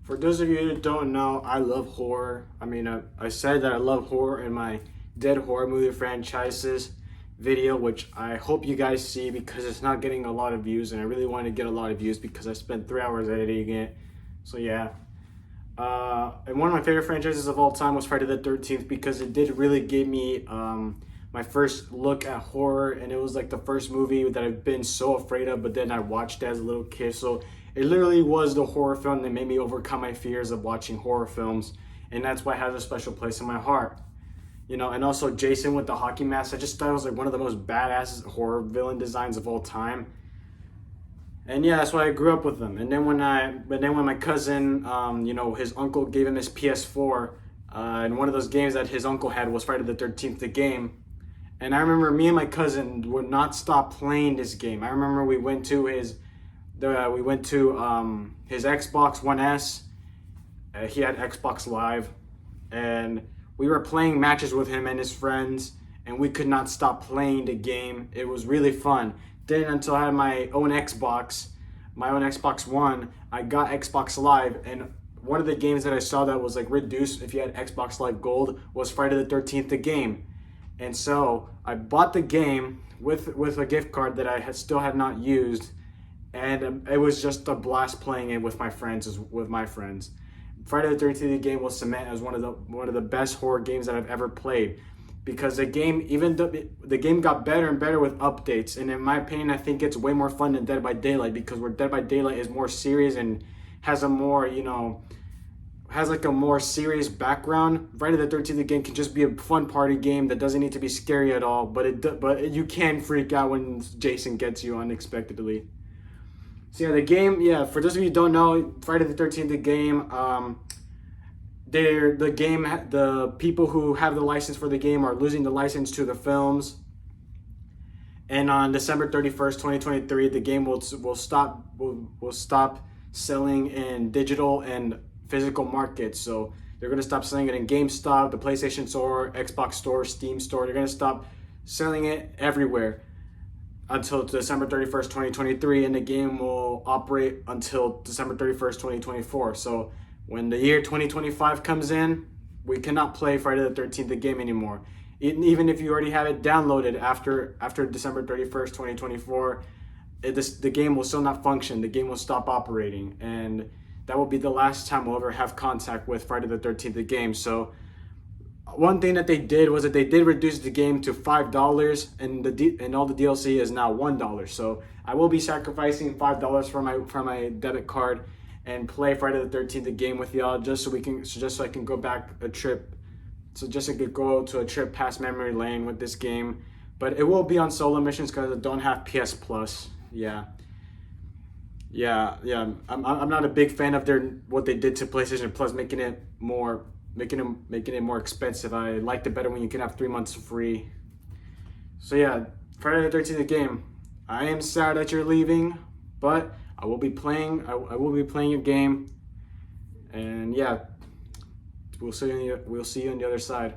For those of you that don't know, I love horror. I said that I love horror in my Dead Horror Movie Franchises video, which I hope you guys see because it's not getting a lot of views, and I really want to get a lot of views because I spent 3 hours editing it. So yeah. And one of my favorite franchises of all time was Friday the 13th because it did really give me my first look at horror, and it was like the first movie that I've been so afraid of, but then I watched it as a little kid. So it literally was the horror film that made me overcome my fears of watching horror films, and that's why it has a special place in my heart. You know, and also Jason with the hockey mask, I just thought it was like one of the most badass horror villain designs of all time. And yeah, that's why I grew up with them. And then when my cousin, his uncle gave him his PS4, and one of those games that his uncle had was Friday the 13th, the game. And I remember me and my cousin would not stop playing this game. I remember we went to his Xbox One S. He had Xbox Live, and we were playing matches with him and his friends, and we could not stop playing the game. It was really fun. Then until I had my own Xbox One, I got Xbox Live, and one of the games that I saw that was like reduced if you had Xbox Live Gold was Friday the 13th, the game. And so I bought the game with a gift card that I still had not used, and it was just a blast playing it with my friends. Friday the 13th, the game will cement as one of the best horror games that I've ever played, because the game, the game got better and better with updates. And in my opinion, I think it's way more fun than Dead by Daylight, because where Dead by Daylight is more serious and has a more serious background, Friday the 13th, the game can just be a fun party game that doesn't need to be scary at all, but you can freak out when Jason gets you unexpectedly. So yeah, the game, for those of you who don't know, Friday the 13th, the game, the people who have the license for the game are losing the license to the films. And on December 31st, 2023, the game will stop selling in digital and physical markets. So they're going to stop selling it in GameStop, the PlayStation Store, Xbox Store, Steam Store. They're going to stop selling it everywhere until December 31st, 2023, and the game will operate until December 31st, 2024. So when the year 2025 comes in, we cannot play Friday the 13th, the game anymore. Even if you already have it downloaded after December 31st, 2024, the game will still not function. The game will stop operating, and that will be the last time we'll ever have contact with Friday the 13th, the game. So one thing that they did was that they did reduce the game to $5, and all the DLC is now $1. So I will be sacrificing $5 for my debit card and play Friday the 13th, the game with y'all, just so I can go back a trip. So just I could go to a trip past memory lane with this game. But it will be on solo missions because I don't have PS Plus. Yeah. I'm not a big fan of what they did to PlayStation Plus, making it more expensive. I liked it better when you can have 3 months free. So yeah, Friday the 13th, the game. I am sad that you're leaving, but I will be playing your game, and yeah, we'll see you on the other side.